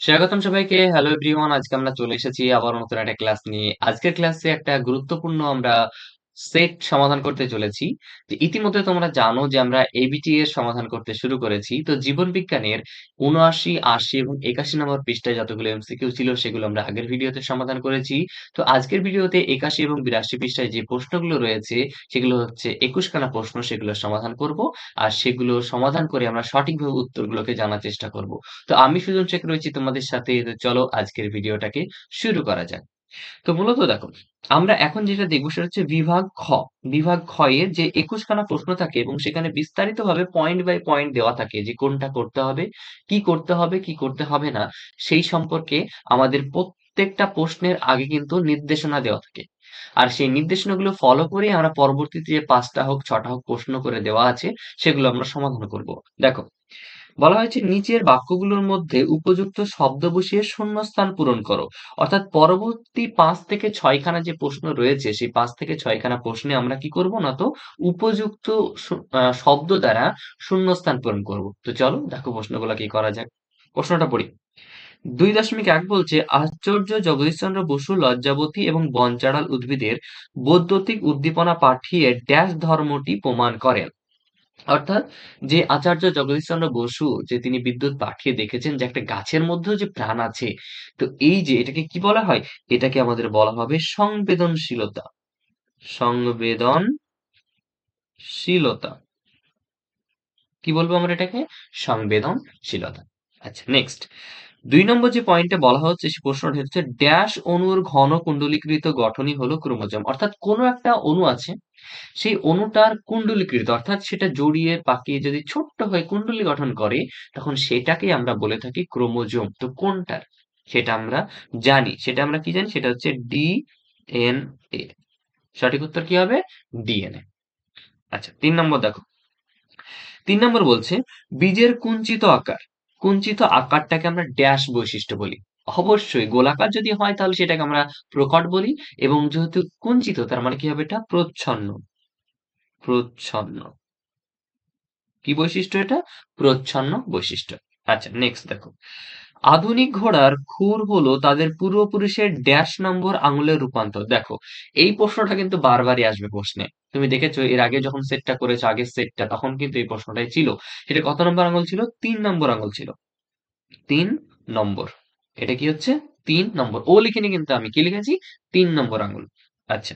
স্বাগতম সবাইকে। Hello everyone, আজকে আমরা চলে এসেছি আবার নতুন একটা ক্লাস নিয়ে। আজকের ক্লাসে একটা গুরুত্বপূর্ণ আমরা সেট সমাধান করতে চলেছি। যে ইতিমধ্যে তোমরা জানো যে আমরা এবিটি এর সমাধান করতে শুরু করেছি। তো জীবন বিজ্ঞানের ৭৯, ৮০ এবং ৮১ নম্বর পৃষ্ঠায় যতগুলো এমসিকিউ ছিল সেগুলো আমরা আগের ভিডিওতে সমাধান করেছি। তো আজকের ভিডিওতে ৮১ এবং ৮২ পৃষ্ঠায় যে প্রশ্নগুলো রয়েছে সেগুলো হচ্ছে ২১ খানা প্রশ্ন, সেগুলো সমাধান করব। আর সেগুলো সমাধান করে আমরা সঠিকভাবে উত্তরগুলোকে জানার চেষ্টা করব। তো আমি সুজন শেখ রয়েছি তোমাদের সাথে। তো চলো আজকের ভিডিওটাকে শুরু করা যাক। তো মূলত দেখো, আমরা এখন যেটা দেখবো সেটা হচ্ছে বিভাগ খ। বিভাগ খ এর যে ২১ খানা প্রশ্ন থাকে এবং সেখানে বিস্তারিতভাবে পয়েন্ট বাই পয়েন্ট দেওয়া থাকে যে কোনটা করতে হবে, কি করতে হবে, কি করতে হবে না, সেই সম্পর্কে আমাদের প্রত্যেকটা প্রশ্নের আগে কিন্তু নির্দেশনা দেওয়া থাকে। আর সেই নির্দেশনাগুলো ফলো করে আমরা পরবর্তীতে যে ৫টা হোক ৬টা হোক প্রশ্ন করে দেওয়া আছে সেগুলো আমরা সমাধান করব। দেখো, বলা হয়েছে নিচের বাক্যগুলোর মধ্যে উপযুক্ত শব্দ বসিয়ে শূন্যস্থান পূরণ করো। অর্থাৎ পরবর্তী ৫ থেকে ৬ খানা যে প্রশ্ন রয়েছে সেই ৫ থেকে ৬ খানা প্রশ্নে আমরা কি করব না তো উপযুক্ত শব্দ দ্বারা শূন্যস্থান পূরণ করব। তো চলো দেখো প্রশ্নগুলো কি করা যাক। প্রশ্নটা পড়ি। ২.১ বলছে আচার্য জগদীশচন্দ্র বসু লজ্জাবতী এবং বনচাঁড়াল উদ্ভিদের বৈদ্যুতিক উদ্দীপনা পাঠিয়ে ড্যাশ ধর্মটি প্রমাণ করেন। অর্থাৎ যে আচার্য জগদীশচন্দ্র বসু যে তিনি বিদ্যুৎ পাঠিয়ে দেখেছেন যে একটা গাছের মধ্যেও যে প্রাণ আছে। তো এই যে এটাকে কি বলা হয়? এটাকে আমাদের বলা হবে সংবেদনশীলতা। সংবেদনশীলতা। কি বলবো আমরা এটাকে? সংবেদনশীলতা। আচ্ছা, নেক্সট। ২ নম্বর যে পয়েন্টে বলা হচ্ছে সে প্রশ্নটা হচ্ছে ড্যাশ অণুর ঘন কুণ্ডলীকৃত গঠনই হলো ক্রোমোজোম। অর্থাৎ কোনো একটা অণু আছে, সেই অণুটার কুণ্ডলীকৃত অর্থাৎ সেটা জড়িয়ে পাকিয়ে যদি ছোট্ট হয়ে কুণ্ডলী গঠন করে তখন সেটাকেই আমরা বলে থাকি ক্রোমোজোম। তো কোনটার? সেটা আমরা জানি। সেটা আমরা কি জানি? সেটা হচ্ছে ডিএনএ। সঠিক উত্তর কি হবে? ডিএনএ। আচ্ছা, ৩ নম্বর দেখো। ৩ নম্বর বলছে বীজের কুঞ্চিত আকার। কুঞ্চিত আকারটাকে আমরা ড্যাশ বৈশিষ্ট্য বলি। অবশ্যই গোলাকার যদি হয় তাহলে সেটাকে আমরা প্রকট বলি, এবং যেহেতু কুঞ্চিত তার মানে কি হবে? এটা প্রচ্ছন্ন। প্রচ্ছন্ন। কি বৈশিষ্ট্য এটা? প্রচ্ছন্ন বৈশিষ্ট্য। আচ্ছা, নেক্সট দেখো। আধুনিক ঘোড়ার খুর হলো তাদের পূর্বপুরুষের ড্যাশ নম্বর আঙুলের রূপান্তর। দেখো, এই প্রশ্নটা কিন্তু বারবারই আসবে প্রশ্নে। তুমি দেখেছো এর আগে যখন সেটটা করেছো, আগের সেটটা, তখন কিন্তু এই প্রশ্নটাই ছিল। সেটা কত নম্বর আঙুল ছিল? ৩ নম্বর আঙুল ছিল। ৩ নম্বর। এটা কি হচ্ছে? ৩ নম্বর। ও লিখিনি কিন্তু আমি। কি লিখেছি? ৩ নম্বর আঙুল। আচ্ছা।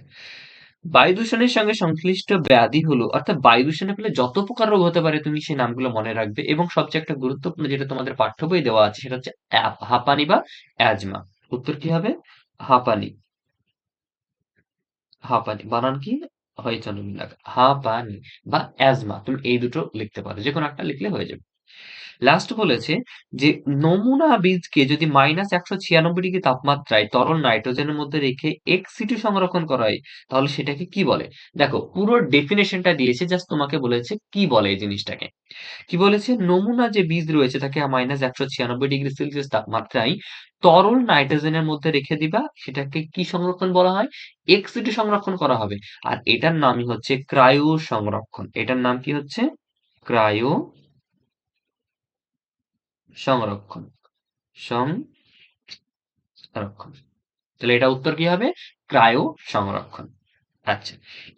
বায়ু দূষণের সঙ্গে সংশ্লিষ্ট ব্যাধি হলো, অর্থাৎ বায়ু দূষণের ফলে যত প্রকার রোগ হতে পারে তুমি সেই নামগুলো মনে রাখবে, এবং সবচেয়ে একটা গুরুত্বপূর্ণ যেটা তোমাদের পাঠ্য বই দেওয়া আছে সেটা হচ্ছে হাঁপানি বা অ্যাজমা। উত্তর কি হবে? হাঁপানি। হাঁপানি বানান কি হয় চন্দ্রমিল লাগা, হাঁপানি বা অ্যাজমা, তুমি এই দুটো লিখতে পারো, যে কোনো একটা লিখলে হয়ে যাবে। লাস্ট বলেছে যে নমুনা বীজকে যদি -১৯৬ ডিগ্রি তাপমাত্রায় তরল নাইট্রোজেনের মধ্যে রেখে এক্স-সিটু সংরক্ষণ করা হয় তাহলে সেটাকে কি বলে? দেখো, পুরো ডেফিনেশনটা দিয়েছে, জাস্ট তোমাকে বলেছে কি বলে এই জিনিসটাকে। কি বলেছে? নমুনা যে বীজ রয়েছে তাকে -১৯৬ ডিগ্রি সেলসিয়াস তাপমাত্রায় তরল নাইট্রোজেনের মধ্যে রেখে দিবা, সেটাকে কি সংরক্ষণ বলা হয়? এক্স-সিটু সংরক্ষণ করা হবে। আর এটার নামই হচ্ছে ক্রায়ো সংরক্ষণ। এটার নাম কি হচ্ছে? ক্রায়ো সংরক্ষণ। সংরক্ষণ। তাহলে এটা উত্তর কি হবে? ক্রায়ো সংরক্ষণ। আচ্ছা।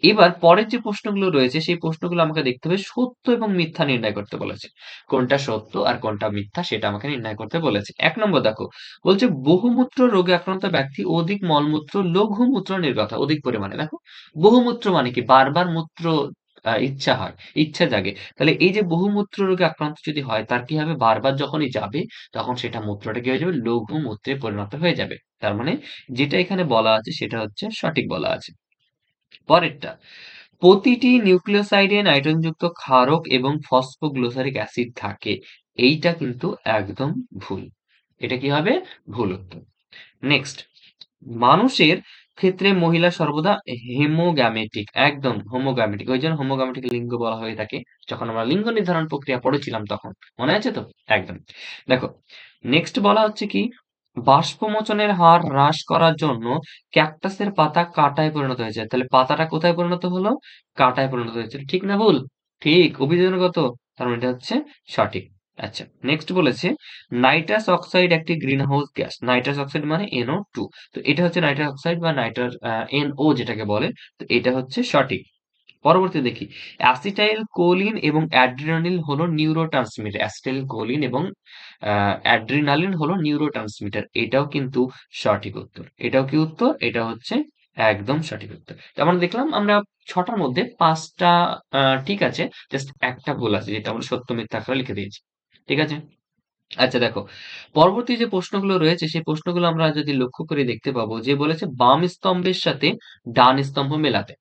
এবার পরের যে প্রশ্নগুলো রয়েছে সেই প্রশ্নগুলো আমাকে দেখতে হবে সত্য এবং মিথ্যা নির্ণয় করতে বলেছে। কোনটা সত্য আর কোনটা মিথ্যা সেটা আমাকে নির্ণয় করতে বলেছে। ১ নম্বর দেখো, বলছে বহুমূত্র রোগে আক্রান্ত ব্যক্তি অধিক মলমূত্র লঘুমূত্র নির্গত অধিক পরিমাণে। দেখো, বহুমূত্র মানে কি? বারবার মূত্র ইচ্ছা হয়, ইচ্ছা জাগে। তাহলে এই যে বহুমূত্র রোগে আক্রান্ত যদি হয় তার কি হবে? বারবার যখনই যাবে তখন সেটা মূত্রটা কি হয়ে যাবে? লঘুমূত্রে পরিণত হয়ে যাবে। তার মানে যেটা এখানে বলা আছে সেটা হচ্ছে সঠিক বলা আছে। পরেরটা, প্রতিটি নিউক্লিওসাইডে নাইট্রোজেনযুক্ত ক্ষারক এবং ফসফোগ্লিসারিক অ্যাসিড থাকে। এইটা কিন্তু একদম ভুল। এটা কি হবে? ভুল উত্তর। নেক্সট, মানুষের ক্ষেত্রে মহিলা সর্বদা হেমোগ্যামেটিক, একদম হোমোগ্যামেটিক। ওই জন্য হোমোগ্যামেটিক লিঙ্গ বলা হয়ে থাকে। যখন আমরা লিঙ্গ নির্ধারণ প্রক্রিয়া পড়েছিলাম তখন। মনে আছে তো? একদম। দেখো, নেক্সট বলা হচ্ছে কি? বাষ্পমোচনের হার হ্রাস করার জন্য ক্যাকটাসের পাতা কাঁটায় পরিণত হয়েছে। তাহলে পাতাটা কোথায় পরিণত হলো? কাঁটায় পরিণত হয়েছে। ঠিক না ভুল? ঠিক। অভিযোজনগত। তার মানে এটা হচ্ছে সঠিক। আচ্ছা, নেক্সট বলেছে নাইট্রাস অক্সাইড একটি গ্রিনহাউস গ্যাস। নাইট্রাস অক্সাইড মানে NO2। তো এটা হচ্ছে নাইট্রাস অক্সাইড বা NO যেটাকে বলে। তো এটা হচ্ছে সঠিক। পরবর্তী দেখি, অ্যাসিটাইল কোলিন এবং অ্যাড্রিনালিন হলো নিউরোট্রান্সমিটার। অ্যাসিটাইল কোলিন এবং অ্যাড্রিনালিন হলো নিউরোট্রান্সমিটার। এটাও কিন্তু সঠিক উত্তর। এটাও কি উত্তর? এটা হচ্ছে একদম সঠিক উত্তর। তার মানে দেখলাম আমরা ৬টার মধ্যে ৫টা ঠিক আছে, জাস্ট একটা ভুল আছে যেটা আমরা সত্য মিথ্যা আকারে লিখে দিয়েছি। ঠিক আছে? আচ্ছা দেখো, পরবর্তী যে প্রশ্নগুলো রয়েছে সেই প্রশ্নগুলো আমরা যদি লক্ষ্য করে দেখতে পাবো যে বলেছে বাম স্তম্ভের সাথে ডান স্তম্ভ মেলাতে।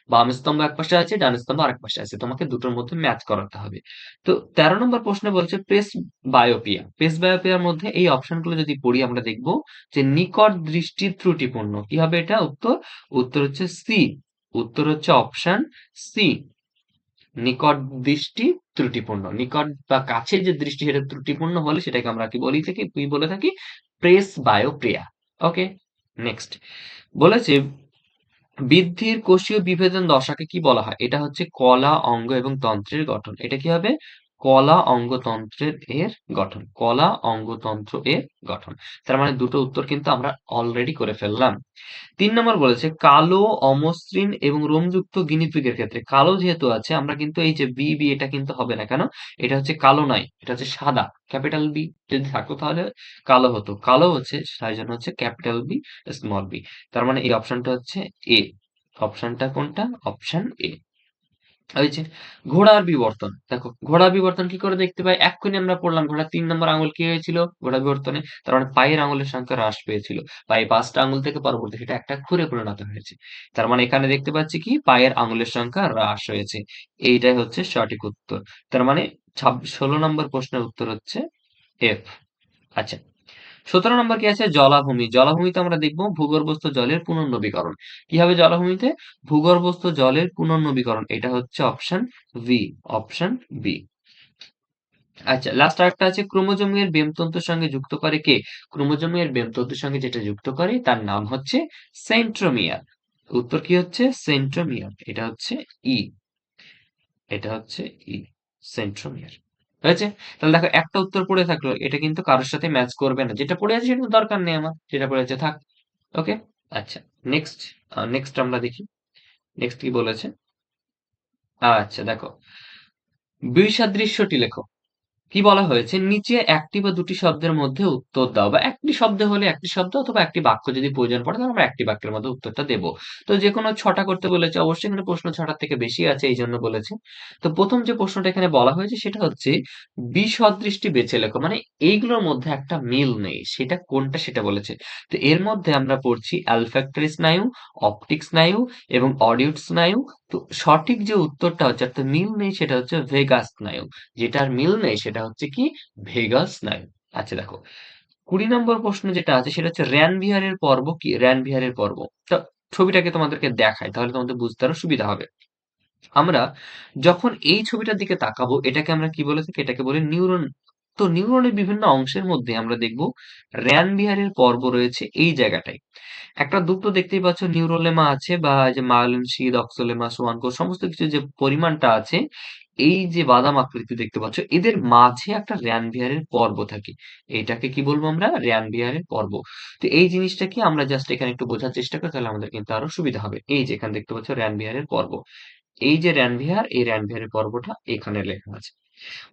বাম স্তম্ভ একপাশে আছে, ডান স্তম্ভ আরেক পাশে আছে। তোমাকে দুটোর মধ্যে ম্যাচ করাতে হবে। তো ১৩ নম্বর প্রশ্নে বলছে প্রেস বায়োপিয়া। প্রেস বায়োপিয়ার মধ্যে এই অপশনগুলো যদি পড়ি আমরা দেখব যে নিকট দৃষ্টি ত্রুটিপূর্ণ। কি হবে এটা উত্তর? উত্তর হচ্ছে সি। উত্তর হচ্ছে অপশন সি। নিকট দৃষ্টি ত্রুটিপূর্ণ। নিকট বা কাছে যে দৃষ্টি সেটা ত্রুটিপূর্ণ হলে সেটাকে আমরা কি বলে থাকি? প্রেস বায়োপিয়া। ওকে, নেক্সট বলেছে বৃদ্ধির কোষীয় বিভেদন দশাকে কি বলা হয়? এটা হচ্ছে কলা, অঙ্গ এবং তন্ত্রের গঠন। এটা কি হবে? কলা অঙ্গতন্ত্রের এর গঠন। কলা অঙ্গতন্ত্র এর গঠন। তার মানে দুটো উত্তর কিন্তু আমরা অলরেডি করে ফেললাম। ৩ নম্বর বলেছে কালো, অমসৃণ এবং রোমযুক্ত গিনিপিগের ক্ষেত্রে। কালো যেহেতু আছে আমরা কিন্তু এই যে বি এটা কিন্তু হবে না। কেন? এটা হচ্ছে কালো নয়। এটা হচ্ছে সাদা। ক্যাপিটাল বি যদি থাকতো তাহলে কালো হতো। কালো হচ্ছে তাই জন্য হচ্ছে ক্যাপিটাল বি, স্মল বি। তার মানে এই অপশনটা হচ্ছে এ। অপশনটা কোনটা? Option A. হয়েছে। ঘোড়ার বিবর্তন। দেখো ঘোড়ার বিবর্তন কি করে দেখতে পাই? এক্ষুনি আমরা পড়লাম ঘোড়ার ৩ নম্বর আঙুল কি হয়েছিল ঘোড়া বিবর্তনে? তার মানে পায়ের আঙুলের সংখ্যা হ্রাস পেয়েছিল। পায়ে ৫টা আঙুল থেকে পরবর্তী সেটা একটা খুরে পরিণত হয়েছে। তার মানে এখানে দেখতে পাচ্ছি কি পায়ের আঙুলের সংখ্যা হ্রাস হয়েছে। এইটাই হচ্ছে সঠিক উত্তর। তার মানে ১৬ নম্বর প্রশ্নের উত্তর হচ্ছে এফ। আচ্ছা, ১৭ নম্বর কি আছে? জলাভূমি। জলাভূমিতে আমরা দেখব ভূগর্ভস্থ জলের পুনর্নবীকরণ। কি হবে জলাভূমিতে? ভূগর্ভস্থ জলের পুনর্নবীকরণ। এটা হচ্ছে অপশন বি। Option B. আচ্ছা, লাস্ট আরেকটা আছে ক্রোমোজোমের বেমতন্তুর সঙ্গে যুক্ত করে কে? ক্রোমোজোমের বেমতন্তুর সঙ্গে যেটা যুক্ত করে তার নাম হচ্ছে সেন্ট্রোমিয়ার। উত্তর কি হচ্ছে? সেন্ট্রোমিয়ার। এটা হচ্ছে ই। এটা হচ্ছে ই। সেন্ট্রোমিয়ার। হয়েছে? তাহলে দেখো একটা উত্তর পড়ে থাকলো। এটা কিন্তু কারোর সাথে ম্যাচ করবে না। যেটা পড়ে আছে সেটা তো দরকার নেই আমার। যেটা পড়ে আছে থাক। ওকে? আচ্ছা, নেক্সট নেক্সট আমরা দেখি। নেক্সট কি বলেছে? আচ্ছা দেখো, বৈসাদৃশ্যটি লেখো। কি বলা হয়েছে? নিচে একটি বা দুটি শব্দের মধ্যে উত্তর দাও বা একটি শব্দ হলে একটি শব্দ অথবা একটি বাক্য যদি প্রয়োজন পড়ে তাহলে আমরা একটি বাক্যের মধ্যে উত্তরটা দেব। তো যেকোনো ৬টা করতে বলেছে। অবশ্যই এখানে প্রশ্ন ৬টার থেকে বেশি আছে এইজন্য বলেছে। তো ১ম যে প্রশ্নটা এখানে বলা হয়েছে সেটা হচ্ছে বিসদৃষ্টি বেছে লেখো। মানে এইগুলোর মধ্যে একটা মিল নেই। সেটা কোনটা সেটা বলেছে। তো এর মধ্যে আমরা পড়ছি olfactory স্নায়ু, অপটিক স্নায়ু এবং অডিট স্নায়ু। তো সঠিক যে উত্তরটা হচ্ছে অর্থাৎ মিল নেই সেটা হচ্ছে ভেগাস স্নায়ু। যেটার মিল নেই সেটা হচ্ছে কি ভেগাস স্নায়ু। আচ্ছা দেখো, ২০ নম্বর প্রশ্ন যেটা আছে সেটা হচ্ছে র্যানভিয়ারের পর্ব কি? র্যানভিয়ারের পর্ব। তো ছবিটাকে তোমাদেরকে দেখাই তাহলে তোমাদের বুঝতে আরো সুবিধা হবে। আমরা যখন এই ছবিটার দিকে তাকাবো এটাকে আমরা কি বলে থাকি? এটাকে বলি নিউরন। তো নিউরনের বিভিন্ন অংশের মধ্যে আমরা দেখব র্যানভিয়ারের পর্ব রয়েছে এই জায়গাটায়। একটা দুটো দেখতেই পাচ্ছ নিউরোলেমা আছে বা এই যে মায়োলিন শিথ, অক্সোলেমা, সোয়ান কোষ সমস্ত কিছু যে পরিমাণটা আছে, এই যে বাদাম আকৃতি দেখতে পাচ্ছ এদের মাঝে একটা র্যানভিয়ারের পর্ব থাকে। এটাকে কি বলবো আমরা? র্যানভিয়ারের পর্ব। তো এই জিনিসটা কি আমরা জাস্ট এখানে একটু বোঝার চেষ্টা করি তাহলে আমাদের কিন্তু আরো সুবিধা হবে। এই যে এখানে দেখতে পাচ্ছ র্যানভিয়ারের পর্ব। এই যে র্যানভিয়ার, এই র্যানভিয়ারের পর্বটা এখানে লেখা আছে।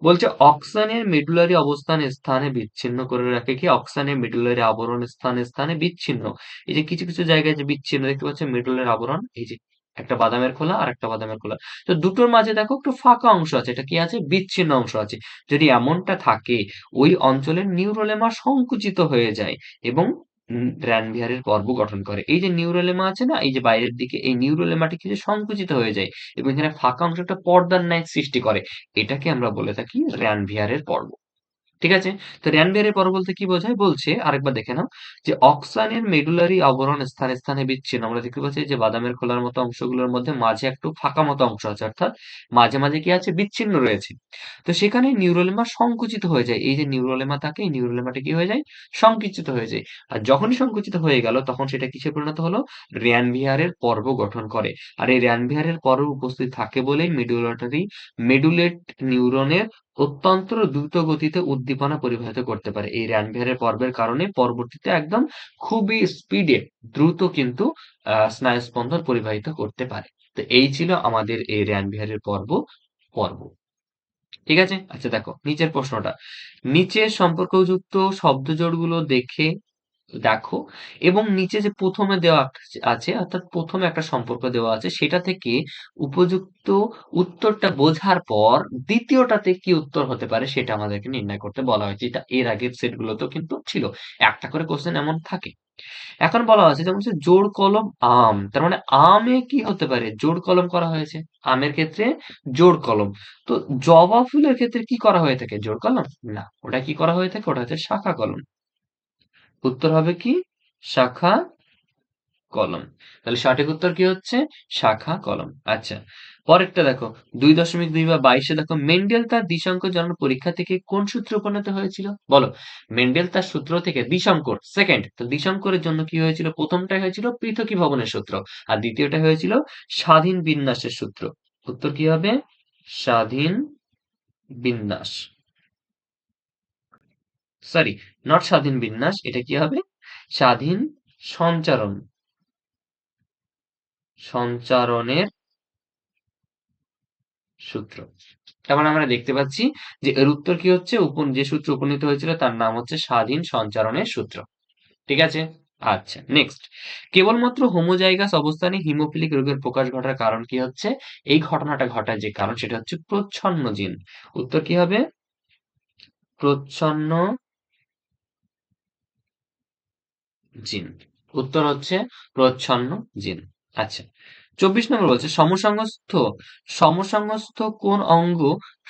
বলছে অক্সানের মেডুলারি অবস্থান স্থানে বিচ্ছিন্ন করে রাখে কি? অক্সানের মেডুলারি আবরণ স্থানে স্থানে বিচ্ছিন্ন। এই যে কিছু কিছু জায়গায় যে বিচ্ছিন্ন দেখতে পাচ্ছেন মেডুলারি আবরণ, এই যে একটা বাদামের খোলা আর একটা বাদামের খোলা। তো দুটোর মাঝে দেখো একটু ফাঁকা অংশ আছে। এটা কি আছে? বিচ্ছিন্ন অংশ আছে। যদি এমনটা থাকে ওই অঞ্চলের নিউরোলেমা সংকুচিত হয়ে যায় এবং রানভিয়ারের পর্ব গঠন করে। এই যে নিউরোলেমা আছে না? এই যে বাইরের দিকে এই নিউরোলেমাটি কিন্তু সংকুচিত হয়ে যায় এবং এখানে ফাঁকা অংশ একটা পর্দার ন্যায় সৃষ্টি করে। এটাকে আমরা বলে থাকি রানভিয়ারের পর্ব। ঠিক আছে? তো রানভিয়ারের পর্ব বলতে কি বোঝায়? বলছে আরেকবার দেখে নাও যে অক্সানের মেডুলারি আবরণ স্থানে স্থানে বিচ্ছিন্ন। আমরা দেখতে পাচ্ছি যে বাদামের খোলার মতো অংশগুলোর মধ্যে মাঝে একটু ফাঁকা মতো অংশ আছে। অর্থাৎ মাঝে মাঝে কি আছে? বিচ্ছিন্ন রয়েছে। তো সেখানে নিউরোলেমা সংকুচিত হয়ে যায়। এই যে নিউরোলেমা থাকে এই নিউরোলেমাটা কি হয়ে যায়? সংকুচিত হয়ে যায়। আর যখনই সংকুচিত হয়ে গেল তখন সেটা কিসে পরিণত হলো? রানভিয়ারের পর্ব গঠন করে। আর এই রানভিয়ারের পর্ব উপস্থিত থাকে বলেই মেডুলেট নিউরনের অত্যন্ত দ্রুত গতিতে উদ্দীপনা পরিবাহিত করতে পারে। এই র্যানভিয়ারের পর্বের কারণে পরবর্তীতে একদম খুবই স্পিডে দ্রুত কিন্তু স্নায়ুস্পন্দন পরিবাহিত করতে পারে। তো এই ছিল আমাদের এই র্যানভিয়ারের পর্ব। ঠিক আছে? আচ্ছা দেখো নিচের প্রশ্নটা। নিচের সম্পর্কযুক্ত শব্দজোড়গুলো দেখো এবং নিচে যে প্রথমে দেওয়া আছে অর্থাৎ প্রথমে একটা সম্পর্ক দেওয়া আছে সেটা থেকে উপযুক্ত উত্তরটা বোঝার পর দ্বিতীয়টাতে কি উত্তর হতে পারে সেটা আমাদেরকে নির্ণয় করতে বলা হয়েছে। এটা এর আগের সেটগুলোতেও কিন্তু ছিল। একটা করে কোশ্চেন এমন থাকে। এখন বলা হয়েছে যেমন হচ্ছে জোড় কলম আম। তার মানে আমে কি হতে পারে? জোড় কলম করা হয়েছে। আমের ক্ষেত্রে জোড় কলম। তো জবা ফুলের ক্ষেত্রে কি করা হয়ে থাকে? জোড় কলম? না। ওটা কি করা হয়ে থাকে? ওটা হচ্ছে শাখা কলম। উত্তর হবে কি? শাখা কলম। তাহলে সঠিক উত্তর কি হচ্ছে? শাখা কলম। আচ্ছা। পরেরটা দেখো ২.২ বা ২২ দেখো মেন্ডেল তার দ্বিসংকর জনন পরীক্ষা থেকে কোন সূত্রে উপনীত হয়েছিল? বলো। মেন্ডেল তার সূত্র থেকে দ্বিসংকর সেকেন্ড তো দ্বিসংকরের জন্য কি হয়েছিল? প্রথমটা হয়েছিল পৃথকীভবনের সূত্র আর দ্বিতীয়টা হয়েছিল স্বাধীন বিন্যাসের সূত্র। উত্তর কি হবে? স্বাধীন বিন্যাস। সরি, নট স্বাধীন বিন্যাস, এটা কি হবে? স্বাধীন সঞ্চারণ। সঞ্চারণের সূত্র। তার মানে আমরা দেখতে পাচ্ছি যে এর উত্তর কি হচ্ছে? যে সূত্র উপনীত হয়েছিল তার নাম হচ্ছে স্বাধীন সঞ্চারণের সূত্র। ঠিক আছে? আচ্ছা, নেক্সট। কেবলমাত্র হোমোজাইগাস অবস্থানে হিমোফিলিক রোগের প্রকাশ ঘটার কারণ কি হচ্ছে? এই ঘটনাটা ঘটার যে কারণ সেটা হচ্ছে প্রচ্ছন্ন জিন। উত্তর কি হবে? প্রচ্ছন্ন জিন। উত্তর হচ্ছে প্রচ্ছন্ন জিন। আচ্ছা। ২৪ নম্বর বলছে সমসংস্থ কোন অঙ্গ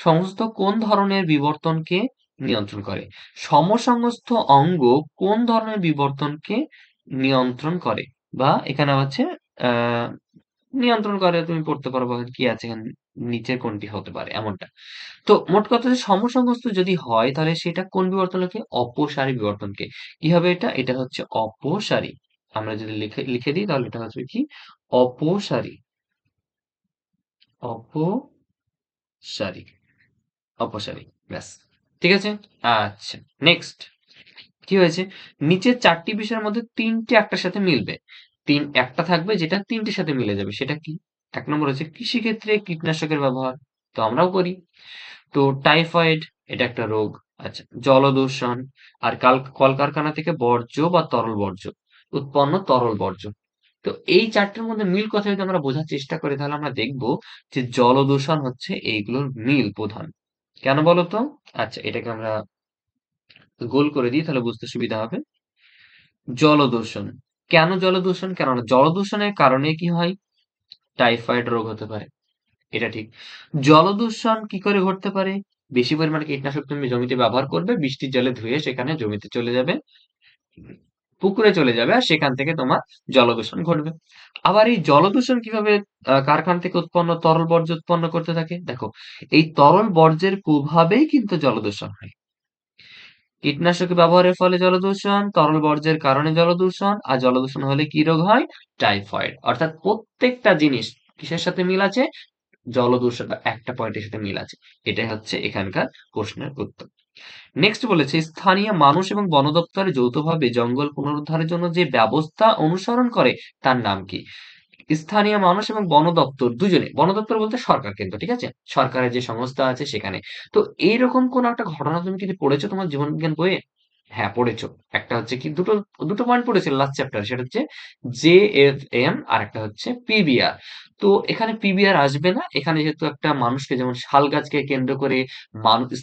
সমস্ত কোন ধরনের বিবর্তনকে নিয়ন্ত্রণ করে? সমসংস্থ অঙ্গ কোন ধরনের বিবর্তনকে নিয়ন্ত্রণ করে? বা এখানে হচ্ছে আহ নিয়ন্ত্রণ করে তুমি পড়তে পারো বা কি আছে এখানে নিচের কোনটি হতে পারে এমনটা। তো মোট কথা যে সমসংস্থ যদি হয় তাহলে সেটা কোন বিবর্তনকে? অপসারী বিবর্তনকে। কি হবে এটা? এটা হচ্ছে অপসারী। আমরা যদি লিখে লিখে দিই তাহলে এটা হচ্ছে কি? অপসারী। অপসারী। অপসারী। ব্যাস। ঠিক আছে? আচ্ছা। নেক্সট। কি হয়েছে? নিচের ৪ টি বিষয়ের মধ্যে ৩ টে একটার সাথে মিলবে। একটা থাকবে যেটা ৩ টের সাথে মিলে যাবে। সেটা কি? ১ নম্বর হচ্ছে কৃষিক্ষেত্রে কীটনাশকের ব্যবহার। তো আমরাও করি। তো টাইফয়েড এটা একটা রোগ। আচ্ছা, জলদূষণ আর কলকারখানা থেকে বর্জ্য বা তরল বর্জ্য উৎপন্ন তরল বর্জ্য। তো এই ৪ টের মধ্যে মিল কথা যদি আমরা বোঝার চেষ্টা করি তাহলে আমরা দেখব যে জলদূষণ হচ্ছে এইগুলোর মিল প্রধান। কেন বলো তো? আচ্ছা, এটাকে আমরা গোল করে দিই তাহলে বুঝতে সুবিধা হবে। জলদূষণ। কেন জলদূষণ? কেননা জলদূষণের কারণে কি হয়? টাইফয়েড রোগ হতে পারে। এটা ঠিক। জলদূষণ কি করে ঘটতে পারে? বেশি পরিমাণে কীটনাশক তুমি জমিতে ব্যবহার করবে, বৃষ্টির জলে ধুয়ে সেখানে জমিতে চলে যাবে, পুকুরে চলে যাবে আর সেখান থেকে তোমার জলদূষণ ঘটবে। আবার এই জলদূষণ কিভাবে কারখানা থেকে উৎপন্ন তরল বর্জ্য উৎপন্ন করতে থাকে? দেখো, এই তরল বর্জ্যের প্রভাবেই কিন্তু জলদূষণ হয়। কীটনাশক ব্যবহারের ফলে জলদূষণ, তরল বর্জ্যের কারণে জলদূষণ, আর জলদূষণ হলে কি রোগ হয়? টাইফয়েড। অর্থাৎ প্রত্যেকটা জিনিস কিসের সাথে মিল আছে? জলদূষণ বা একটা পয়েন্টের সাথে মিল আছে। এটাই হচ্ছে এখানকার প্রশ্নের উত্তর। নেক্সট বলেছে স্থানীয় মানুষ এবং বন দপ্তর যৌথভাবে জঙ্গল পুনরুদ্ধারের জন্য যে ব্যবস্থা অনুসরণ করে তার নাম কি? স্থানীয় মানুষ এবং বন দপ্তর দুজনে, বন দপ্তর বলতে সরকার কিন্তু, ঠিক আছে? সরকারের যে সংস্থা আছে সেখানে। তো এইরকম কোন একটা ঘটনা তুমি কি পড়েছো তোমার জীবন বিজ্ঞান বইয়ে? হ্যাঁ, পড়েছো। একটা হচ্ছে কি দুটো পয়েন্ট পড়েছিল লাস্ট চ্যাপ্টারে, সেটা হচ্ছে জেএফএম আর একটা হচ্ছে পিবিআর। তো এখানে পিবিআর আসবে না। এখানে যেহেতু একটা মানুষকে যেমন শাল গাছকে কেন্দ্র করে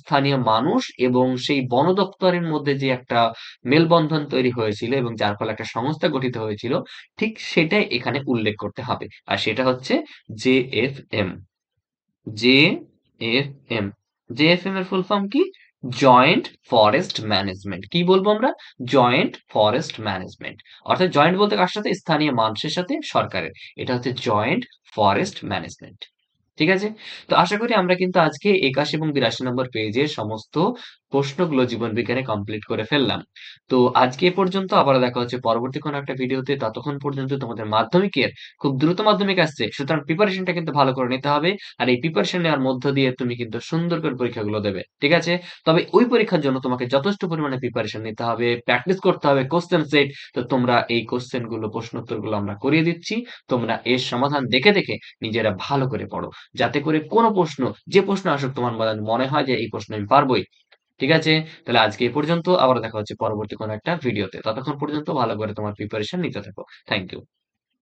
স্থানীয় মানুষ এবং সেই বন দপ্তরের মধ্যে যে একটা মেলবন্ধন তৈরি হয়েছিল এবং যার ফলে একটা সংস্থা গঠিত হয়েছিল, ঠিক সেটাই এখানে উল্লেখ করতে হবে। আর সেটা হচ্ছে জেএফএম। জেএফএম। জেএফএম এর ফুল ফর্ম কি? Joint forest management. কি বলবো আমরা? Joint forest management. অর্থাৎ জয়েন্ট বলতে কার সাথে? স্থানীয় মানুষের সাথে সরকারের। এটা হচ্ছে জয়েন্ট ফরেস্ট ম্যানেজমেন্ট। ঠিক আছে? তো আশা করি আমরা কিন্তু আজকে ৮১ এবং ৮২ নম্বর পেজের সমস্ত প্রশ্নগুলো জীবন বিজ্ঞানে কমপ্লিট করে ফেললাম। তো আজকে এ পর্যন্ত, আবার দেখা হচ্ছে পরবর্তী কোনো একটা ভিডিওতে। ততক্ষণ পর্যন্ত তোমাদের মাধ্যমিকের খুব দ্রুত মাধ্যমিক আসছে, সুতরাং প্রিপারেশনটা কিন্তু ভালো করে নিতে হবে। আর এই প্রিপারেশন নেওয়ার মধ্য দিয়ে তুমি কিন্তু সুন্দর করে পরীক্ষাগুলো দেবে, ঠিক আছে? তবে ওই পরীক্ষার জন্য তোমাকে যথেষ্ট পরিমাণে প্রিপারেশন নিতে হবে, প্র্যাকটিস করতে হবে, কোশ্চেন সেট। তো তোমরা এই কোশ্চেন গুলো, প্রশ্ন উত্তরগুলো আমরা করিয়ে দিচ্ছি। তোমরা এর সমাধান দেখে দেখে নিজেরা ভালো করে পড়ো, যাতে করে কোনো প্রশ্ন, যে প্রশ্ন আসুক, তোমার মনে হয় যে এই প্রশ্ন আমি পারবোই। ঠিক আছে? তাহলে আজকে এই পর্যন্ত। আবার দেখা হচ্ছে পরবর্তী কোনো একটা ভিডিওতে। ততক্ষণ পর্যন্ত ভালো করে তোমার প্রিপারেশন নিতে থাকো। Thank you.